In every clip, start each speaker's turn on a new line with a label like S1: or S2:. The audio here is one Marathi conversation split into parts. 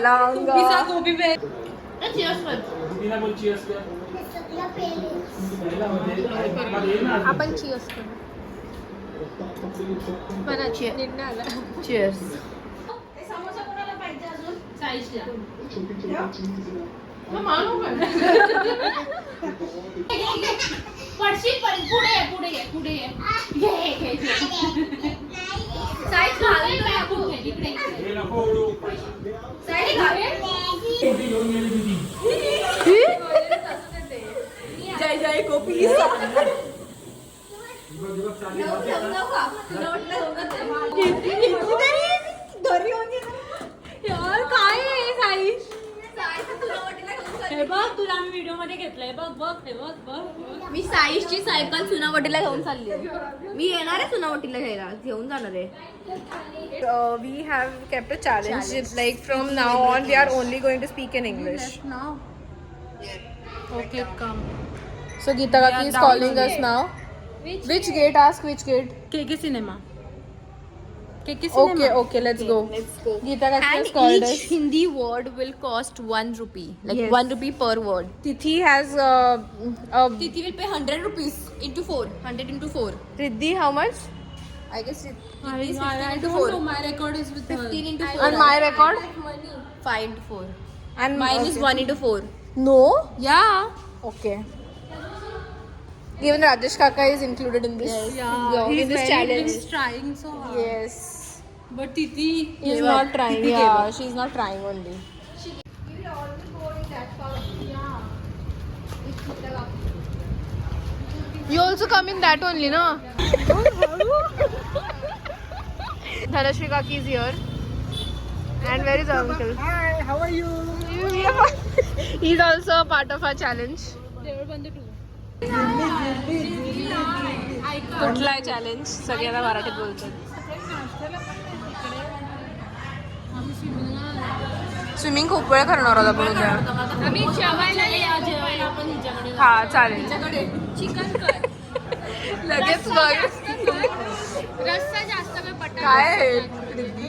S1: लांगा
S2: गोभी पे
S1: आपण चीअर्स करू. मला निर्णय आला.
S2: चीयर्स.
S1: जय जय गोपी. यार काय आहे साई.
S2: हे बघ तुला आम्ही व्हिडिओ मध्ये घेतलंय. बघ बघ हे बघ बघ.
S1: मी साईशची सायकल चुनावटीला घेऊन चालली. मी येणार आहे चुनावटीला घ्यायला. घेऊन जाणार आहे.
S3: We have kept a challenge. Like from now on, we are only going to speak in English.
S2: Okay come.
S3: So Geeta Kaki is calling us now. Which gate? Ask which gate.
S2: K K cinema.
S3: Okay, okay, let's go. Geeta Kaki
S1: And
S3: has called
S1: each
S3: us.
S1: Hindi word will cost 1 rupee. Like
S3: Yes.
S1: 1 rupee per word.
S3: Tithi has
S1: Titi will pay 100 rupees into 4. 100 into 4.
S3: Riddhi, how much?
S1: I guess it
S2: I
S1: is 15 into
S2: don't
S1: 4.
S2: know. My record is with
S1: 15 into 4.
S3: On my record?
S1: 5 into 4.
S3: And
S1: Mine is 1 into 4.
S3: No.
S1: Yeah.
S3: Okay. Even Rajesh Kaka is included in this. In this challenge.
S2: He's trying so hard.
S3: Yes.
S2: But Titi
S3: He's
S2: gave
S3: not
S2: up.
S3: trying.
S2: Titi gave
S3: Yeah,
S2: up.
S3: she's not trying only. You also come in that only, no? Dhanashri Kaki is here. And where is our uncle?
S4: Hi, how are you?
S3: He's also a part of our challenge. कुठला आहे चॅलेंज सगळ्यांना मराठीत बोलतात. स्विमिंग खूप वेळ करणार होता आपण उद्या.
S2: आम्ही जेवायला या जेवायला आपण हिच्याकडे जाऊ.
S3: हा चालेल.
S1: चिकन कर.
S3: लगेच बघ
S1: रस्सा जास्त वेळ पटा.
S3: काय आहे रिद्धी?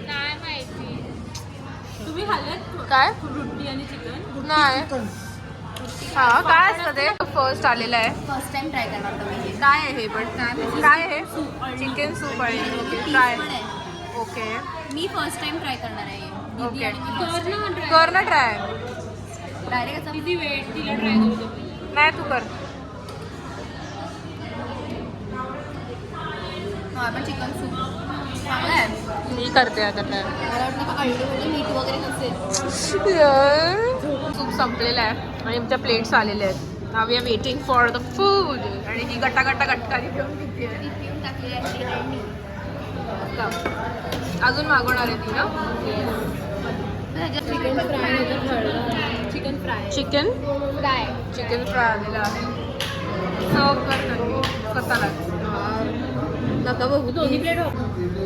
S1: नाही माहिती.
S2: तुम्ही खाल्ल्यात
S3: काय
S2: रोटी आणि चिकन.
S3: नाही. हा काय असतं ते फर्स्ट आलेलं आहे.
S1: फर्स्ट टाइम ट्राय करणार होता मी.
S3: काय आहे हे पण काय आहे चिकन सूप आहे. Okay try. ओके
S1: मी फर्स्ट टाइम ट्राय करणार आहे. दीदी
S3: ओके.
S1: आणि मी first time.
S3: कर ना ट्राय.
S1: डायरेक्ट असं
S2: किती वेळ तिला ट्राय करू दे.
S3: नाही तू कर.
S1: हा पण चिकन सूप चांगलं आहे.
S3: मी करते आता ट्राय.
S1: मला वाटलं का अंडे मीठ वगैरे नसेल.
S3: सूप संपलेलं आहे आणि आमच्या प्लेट्स आलेल्या आहेत. Now we are waiting for the food. आणि ही गट्टा गटकारी घेऊन किती आहे.
S1: ती पिऊन टाकली आहे आणि
S3: अजून मागवणार आहे ती ना.
S1: Chicken fry chicken fry
S3: chicken
S1: fry
S3: chicken fry आलेला आहे. सर्व कर स्वतःला.
S1: नका बघू दोन्ही प्लेट हो.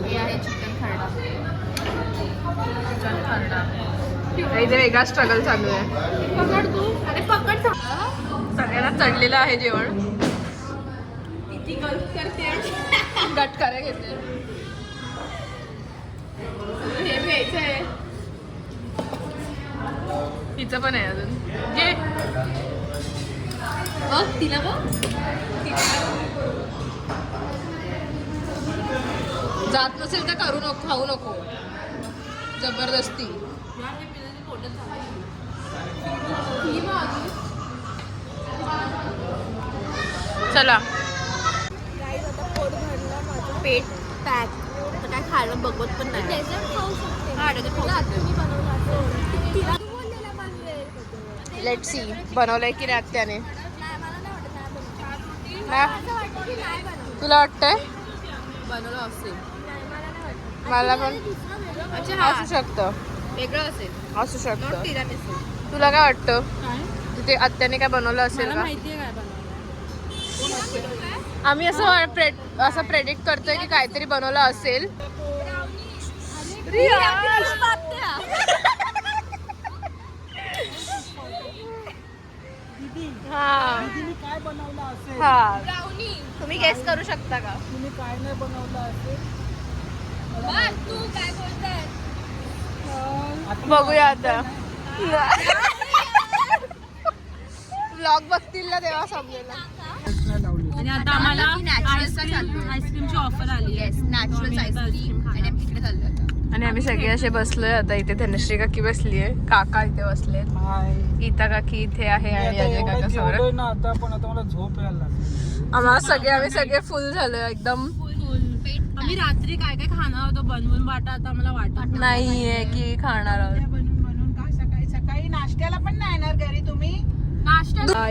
S1: हे आहे चिकन खरडा.
S3: चिकन खरडा. इथे वेगळा स्ट्रगल चालू आहे.
S1: पकड तू. अरे पकड.
S3: सगळ्यांना चढलेलं आहे जेवण.
S1: किती करते
S3: गटकाऱ्या घेते.
S1: हे प्यायचं आहे.
S3: तिचं पण आहे अजून. जे
S1: बघ तिला बघ.
S3: जात नसेल तर करू नको खाऊ नको जबरदस्ती. चला
S1: पेट पॅक तर काय खायला बघवत पण नाही. हा त्याच्यात खाऊ शकते.
S3: लेट सी बनवलंय की नाही आत्याने. तुला वाटतंय
S1: बनवलं असेल.
S3: मला पण
S1: अच्छा
S3: असू शकतं.
S1: वेगळं असेल.
S3: असू शकतं.
S1: तिरामिसू.
S3: तुला काय वाटतं
S2: काय
S3: तिथे आत्याने काय बनवलं असेल
S2: मला
S3: का.
S2: माहितीये काय बनवलं.
S3: आम्ही असं प्रेडिक्ट करतोय की काहीतरी बनवलं असेल. हा
S4: तुम्ही काय बनवलं असेल?
S3: हा तुम्ही गेस करू शकता का.
S4: तुम्ही काय नाही बनवलं असेल?
S1: तू काय बोलताय.
S3: बघूया आता ब्लॉग बघतील ना तेव्हा समजेल.
S2: आणि आता आम्हाला आईस्क्रीमची ऑफर आली आहे.
S1: नॅचरल आईस्क्रीम आणि आम्ही इकडे चाललो आता.
S3: आणि आम्ही सगळे असे बसलोय आता. इथे धनश्री काकी बसली आहे, काका इथे बसलेत, गीता काकी इथे आहे आणि अजय काका समोर.
S4: ना आता पण आता मला झोप यायला लागली.
S3: आम्ही सगळे फुल झालोय एकदम.
S2: आम्ही रात्री काय काय खाणार होतो बनवून वाटा, आता आम्हाला वाटत
S3: नाहीये की खाणार आहोत.
S4: बनवून का सकाळी सकाळी नाश्त्याला पण नाही येणार घरी तुम्ही?
S2: नाश्ता.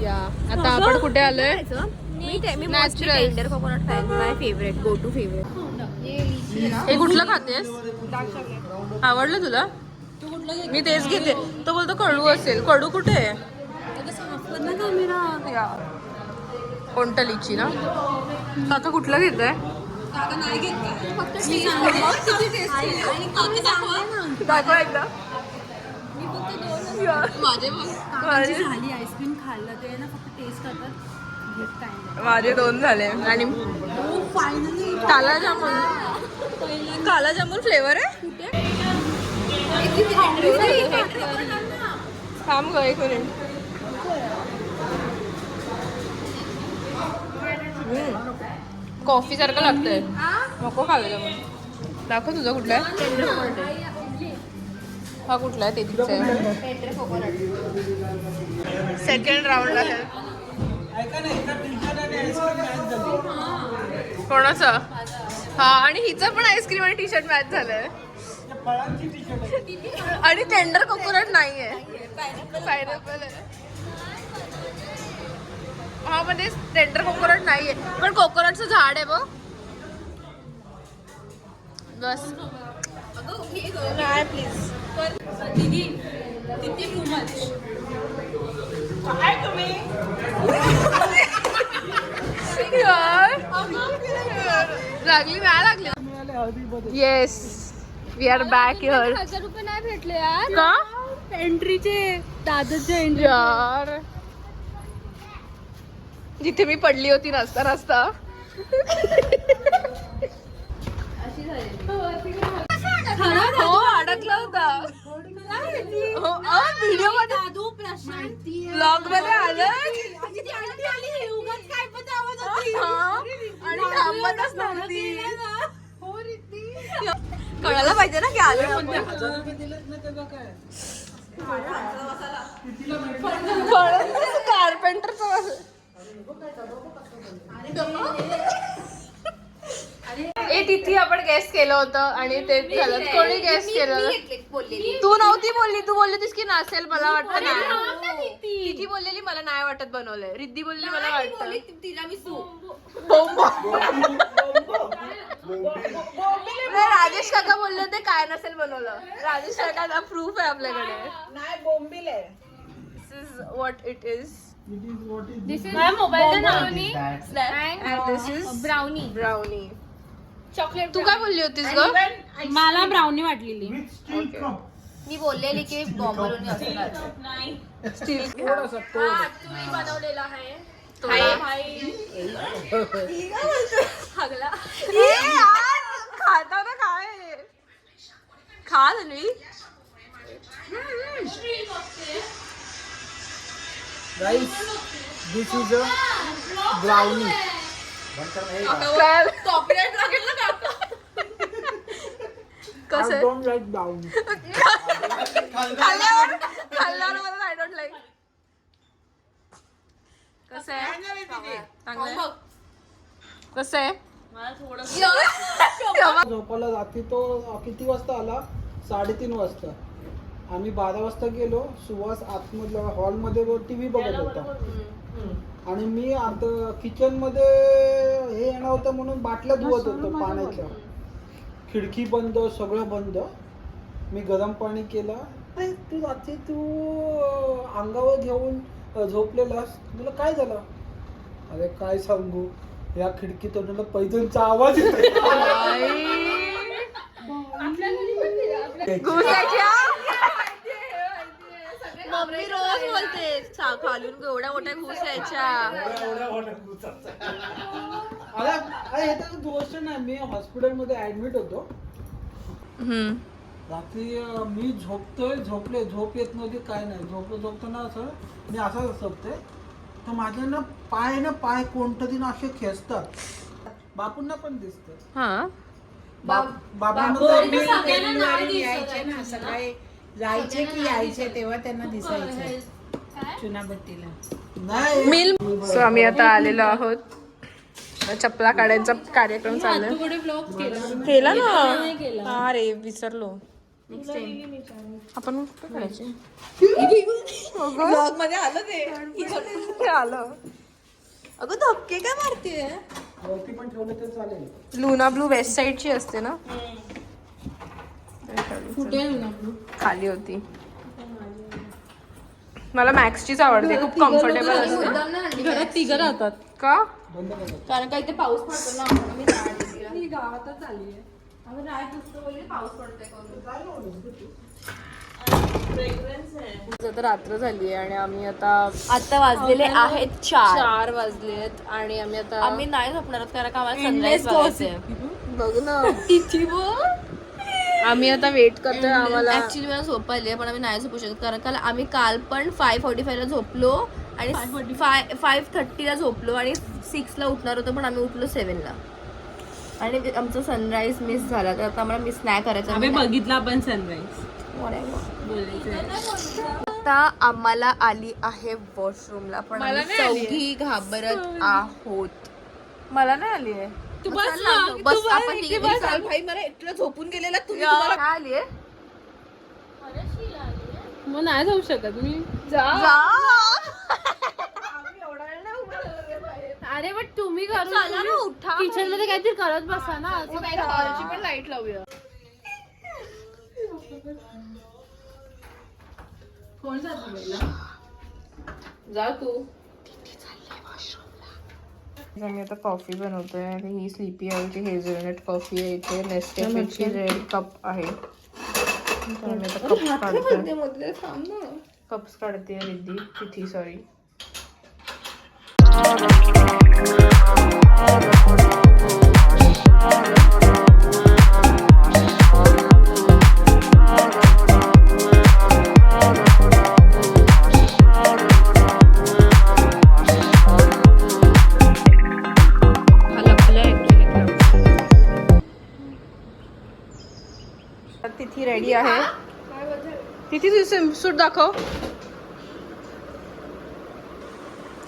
S3: या आता आपण कुठे आलोय?
S1: मी
S3: Natural.
S1: टेंडर कोकोनट खाईन. माय फेवरेट, गो टू फेवरेट.
S3: हे कुठलं खातेस? आवडलं तुला? मी तेच घेते. तो बोलतो कडू असेल. कडू कुठे आहे? या. कोणतं लिची ना? काका कुठलं घेतोय? दाखवा एकदा.
S2: झाली आईस्क्रीम खाल्लं ते ना, फक्त टेस्ट करतात.
S3: माझे 2 झाले. आणि काला जामून फ्लेवर आहे. थांब ग एक मिनिट. कॉफी सारखं लागतंय. नको काला जामून. दाखव तुझा कुठला आहे? हा कुठला आहे? ते तिचं आहे. सेकंड राऊंडला
S4: ऐका ना, एका टी-शर्ट आणि आईस्क्रीम मॅच झाली.
S3: कोणाचं? हा, आणि हिचं पण आईस्क्रीम आणि टी शर्ट मॅच झालंय.
S4: त्या फळांची टी-शर्ट आहे.
S3: आणि टेंडर कोकोनट नाहीये, पायनॅपल आहे. हा मध्ये टेंडर कोकोनट नाहीये, पण कोकोनटचं झाड आहे बघ. बस नाही प्लीज.
S2: दीदी तिथे टू मच.
S4: काय तुम्ही?
S3: यार लागली नाही लागली.
S4: मिळाले हळदीमध्ये.
S3: Yes, we are back here.
S1: 1000 रुपये नाही भेटले यार
S3: का?
S2: एंट्रीचे दादरचे एंट्री.
S3: यार जिथे मी पडली होती नाचता नाचता. हो अडकला होता. हो व्हिडिओ मध्ये ब्लॉग मध्ये आलं आणि थांबतच नव्हती. कळायला पाहिजे ना की आलं म्हणून.
S4: 1000 रुपये दिलेत ना, त्याचा काय?
S3: कार्पेंटरचं ए तिथे आपण गेस्ट केलं होतं आणि ते झालं. कोणी गेस्ट केलं? तू नव्हती बोलली. तू बोलली होतीस की नसेल मला वाटतं. नाही तिथे बोललेली मला नाही वाटत बनवलंय. रिद्धी बोलली मला वाटतं. नाही, राजेश काका बोलले होते काय नसेल बनवलं. राजेश काका प्रूफ आहे आपल्याकडे.
S4: नाही, बोंबील आहे.
S3: This is what it is.
S4: It is what is
S1: This is
S2: mobile
S3: And this is brownie.
S1: Chocolate.
S3: तू काय बोलली होतीस ग?
S2: मला ब्राउनी वाटलेली.
S4: with steel cup.
S1: मी बोललेली की बॉम्बलोनी असणार.
S3: स्टील
S4: थोडासा तोड.
S1: तुम्ही बनवलेला आहे.
S3: खाता ना काय खा धन्वी.
S4: Guys, this is a brownie.
S3: Copyright लागेल ना काका.
S4: I
S3: कसं
S4: don't like brownie.
S3: खाल्ल्यावर मला आय डोंट लाईक. कसं आहे? चांगलं कसं आहे?
S4: झोपायला जाते तो किती वाजता आला? 3:30 वाजता. आम्ही 12 वाजता गेलो. सुवास आतमधल्या हॉलमध्ये टीव्ही बघत होता आणि मी आता किचन मध्ये हे येणार होतं म्हणून बाटल्या धुवत होतो पाण्याच्या. खिडकी बंद, सगळं बंद. मी गरम पाणी केलं. तू रात्री तू अंगावर घेऊन झोपलेलास, तुला काय झालं? अरे काय सांगू, या खिडकी तोंडाला पैजणचा आवाज येतो.
S3: मम्मी रोज बोलते खालून एवढ्या मोठ्या घुस यायच्या.
S4: अरे हे तर गोष्ट नाही, मी हॉस्पिटलमध्ये ऍडमिट होतो रात्री. मी झोपले, झोप येत नव्हती, काय नाही. झोपताना असं मी असंच झोपते, तर माझ्या ना पाय कोणतं दिन असे खेचतात. बापूंना पण दिसत.
S3: हा
S4: बाबांना
S5: यायचे ना सकाळी, जायचे की यायचे तेव्हा त्यांना दिसायचं चुनाभट्टीला.
S4: नाही.
S3: मिल. सो आम्ही आता आलेलो आहोत. चपला काढायचा कार्यक्रम चालू आहे. केला ना. हा रे विसरलो. आपण करायचे मध्ये आलं ते आलं. अगं धक्के काय मारते.
S4: वरती पण ठेवलं तर चालेल.
S3: लुना ब्लू वेस्ट साइडची असते ना. खाली होती. मला मॅक्सचीच आवडते, खूप कम्फर्टेबल असते.
S1: घरात तिघं राहतात
S3: का?
S4: बंद करा.
S1: कारण का इथे पाऊस पडतो ना, म्हणून मी नाही आली तिला.
S2: मी गावातच आली आहे.
S1: आम्ही नाही पुसतो बोलली, पाऊस पडतोय
S3: आता रात्र झाली आहे आणि आम्ही आता
S1: वाजलेले आहेत 4
S3: वाजले आहेत आणि आम्ही आता
S1: आम्ही नाही झोपणार आहोत कारण का आम्हाला सनराईज बघायचंय.
S3: बघ ना आम्ही आता वेट करतोय. आम्हाला
S1: ऍक्च्युली मला झोप आली आहे पण आम्ही नाही झोपू शकत कारण का आम्ही काल पण 5:45 ला झोपलो आणि 5:30 ला झोपलो आणि 6 ला उठणार होतो, पण आम्ही उठलो 7 ला आणि आमचा सनराईज मिस झाला. तर आता आम्हाला मिस नाही करायचं.
S2: आम्ही बघितला पण सनराईज.
S1: आता आम्हाला आली आहे वॉशरूमला, पण
S3: मला
S1: आम्ही
S3: नाही आली
S1: चौघी घाबरत आहोत.
S3: मला नाही आली आहे.
S1: बस आपण तिघी बस. भाई मला एकटं झोपून गेलेला तुम्ही. तुम्हाला काय आली आहे?
S2: मग नाही जाऊ शकत मी. अरे बट तुम्ही किचन मध्ये काहीतरी करत बसा ना.
S3: हॉलची पण लाईट लावूया.
S2: कोण जातो
S3: जा तू. आम्ही आता कॉफी बनवतोय. ही स्लीपी आउलची हेझलनट कॉफी आहे. इथे नेस्कॅफेची रेड कप आहे. तर आम्ही आता कप्स काढते. रिद्धी तिथी सॉरी. तिथी रेडी आहे. तिथी सूट दाखव.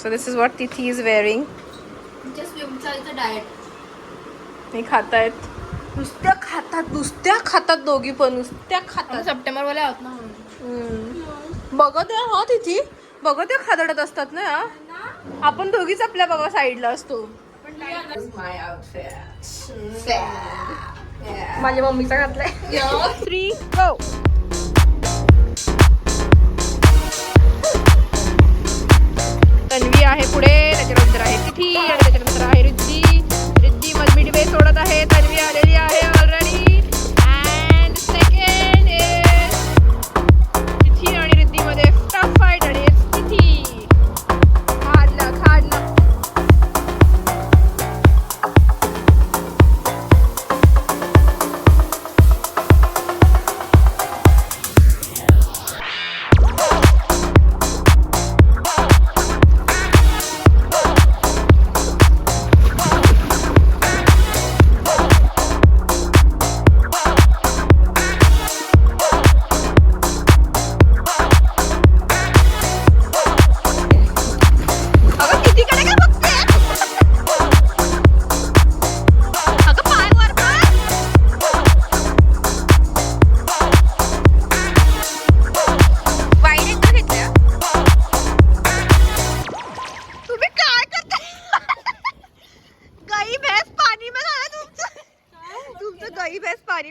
S3: सो दिस इज व्हॉट तिथी इज वेअरिंग.
S1: डाएट
S3: मी खातायत. नुसत्या खातात दोघी पण. नुसत्या खातात.
S1: सप्टेंबर वाले आहोत ना म्हणून.
S3: बघत आहे हा तिथी. बघत आहे खादडत असतात ना. आपण दोघीच आपल्या बाबा साईडला असतो. माझ्या मम्मीचा घातलाय. 3 go. तन्वी आहे पुढे, त्याच्यानंतर आहे तिथी आणि त्याच्यानंतर आहे रिद्धी. रिद्धी मिडवे सोडत आहे. तन्वी आलेली आहे ऑलरेडी. अँड सेकंड इज तिथी आणि रिद्धी मध्ये टफ फाईट आणि तिथी खाडला.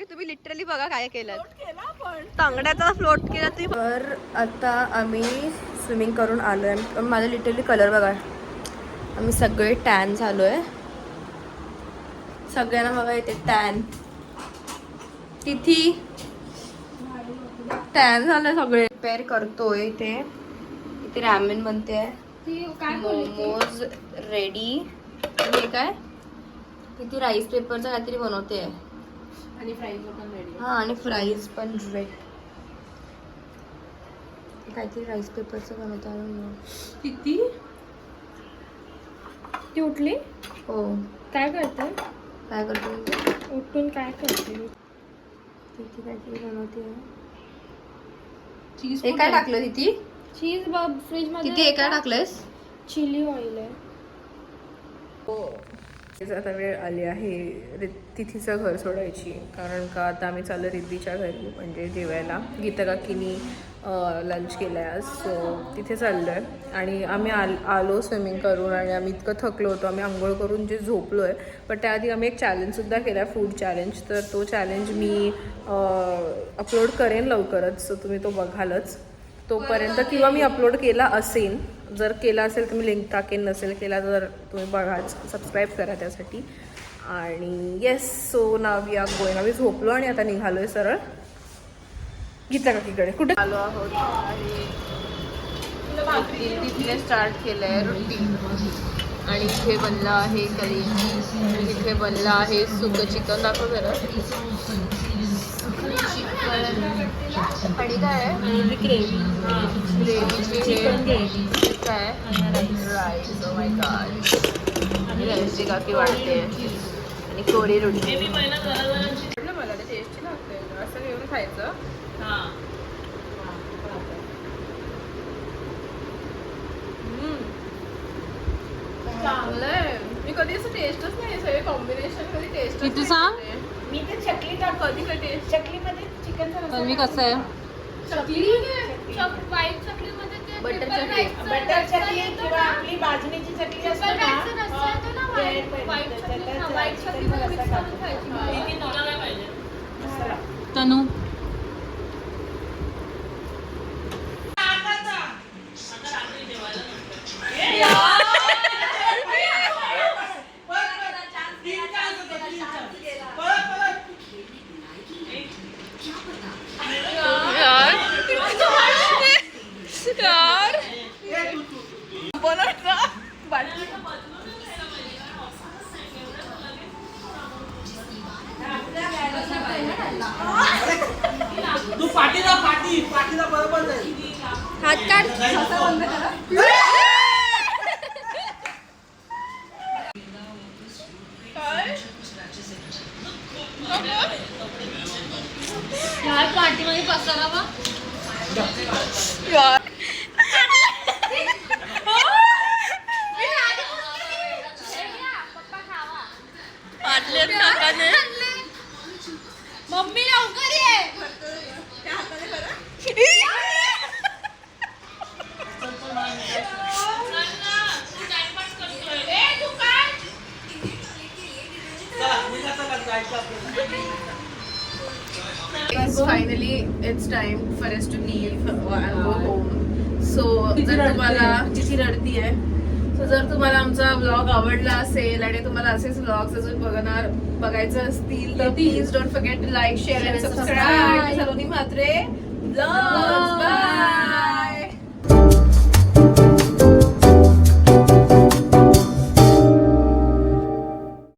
S3: तुम्ही लिटरली बघा काय केलं. तांगड्याचा फ्लोट केला तुम्ही. तर आता आम्ही स्विमिंग करून आलोय. माझा लिटरली कलर बघा. आम्ही सगळे टॅन झालोय. सगळ्यांना बघा इथे टॅन. तिथी टॅन झालंय सगळे. प्रिपेअर करतोय इथे. रॅमेन बनते. मोमोज रेडी. हे काय
S1: किती राईस पेपरचं काहीतरी बनवते
S3: आणि फ्राईज पण रेडी.
S1: हा आणि फ्राईज पण रेड काहीतरी राईस पेपरचं बनवते I don't know.
S3: किती ती उठली
S1: हो
S3: काय करते
S1: काय करते
S3: उठून काय करते
S1: किती काहीतरी बनवते
S3: चीज
S1: हे काय टाकलं तिथे
S3: चीज फ्रीज मध्ये
S1: किती हे काय टाकलंयस
S3: चिली ऑइल आहे.
S1: आता वेळ आली आहे तिथीचं घर सोडायची कारण का आता आम्ही चाललो रिद्धीच्या घरी म्हणजे जेवायला. गीता काकीनी लंच केलं आहे आज सो तिथे चाललो आहे आणि आम्ही आलो स्विमिंग करून आणि आम्ही इतकं थकलो होतो. आम्ही आंघोळ करून जे झोपलो आहे पण त्याआधी आम्ही एक चॅलेंजसुद्धा केला आहे फूड चॅलेंज. तर तो चॅलेंज मी अपलोड करेन लवकरच सो तुम्ही तो बघालच तोपर्यंत किंवा मी अपलोड केला असेल. जर केला असेल तर मी लिंक टाकेन नसेल केला तर तुम्ही बघाच सबस्क्राईब करा त्यासाठी. आणि yes so now we are going. आम्ही झोपलो आणि आता निघालो आहे सरळ गीता काकीकडे. कुठे आलो आहोत आणि तिथे स्टार्ट केलं आहे रुटीन आणि इथे बनलं आहे करी आणि इथे बनलं आहे सुकं चिकन. दाखव जरा आणि काय आहे ग्रेव्हीची काय राईस. ओ माय गॉड राईसची काकी वाढते आणि कोरी रोटी. मला ते टेस्टी लागते असं घेऊन खायचं. चांगलं आहे. मी कधी असं टेस्टच नाही सगळे कॉम्बिनेशन कधी टेस्ट
S2: किती सांग
S5: मी तर चकली टाक
S1: कधी कधी टेस्ट
S5: चकलीमध्ये चिकन
S2: मी कसं आहे
S1: चकली
S3: व्हाईट चकली मध्ये ते
S1: बटर
S3: pepper
S1: चकली.
S3: rice चं
S5: बटर
S3: रस्सा
S5: चकली
S3: येतो
S5: किंवा
S3: ना,
S5: आपली भाजणीची चकली असते
S3: pepper rice चं
S5: ना
S3: रस्सा येतो ना, white चकली ना, white चकली मध्ये mix करून खायची.
S2: तनू
S4: तू पाठीला बरोबर जाईल.
S1: हात काढ.
S2: पार्टीमध्ये पसारावा
S3: मम्मी लवकर ये.
S1: Finally, it's time for us to leave and go home. So, जर तुम्हाला तिची रडती आहे. So, जर तुम्हाला आमचा व्लॉग आवडला असेल आणि तुम्हाला असेच व्लॉग्स अजून बघायचं असतील तर please don't forget to like share and subscribe. Saloni Mhatre vlogs. Bye.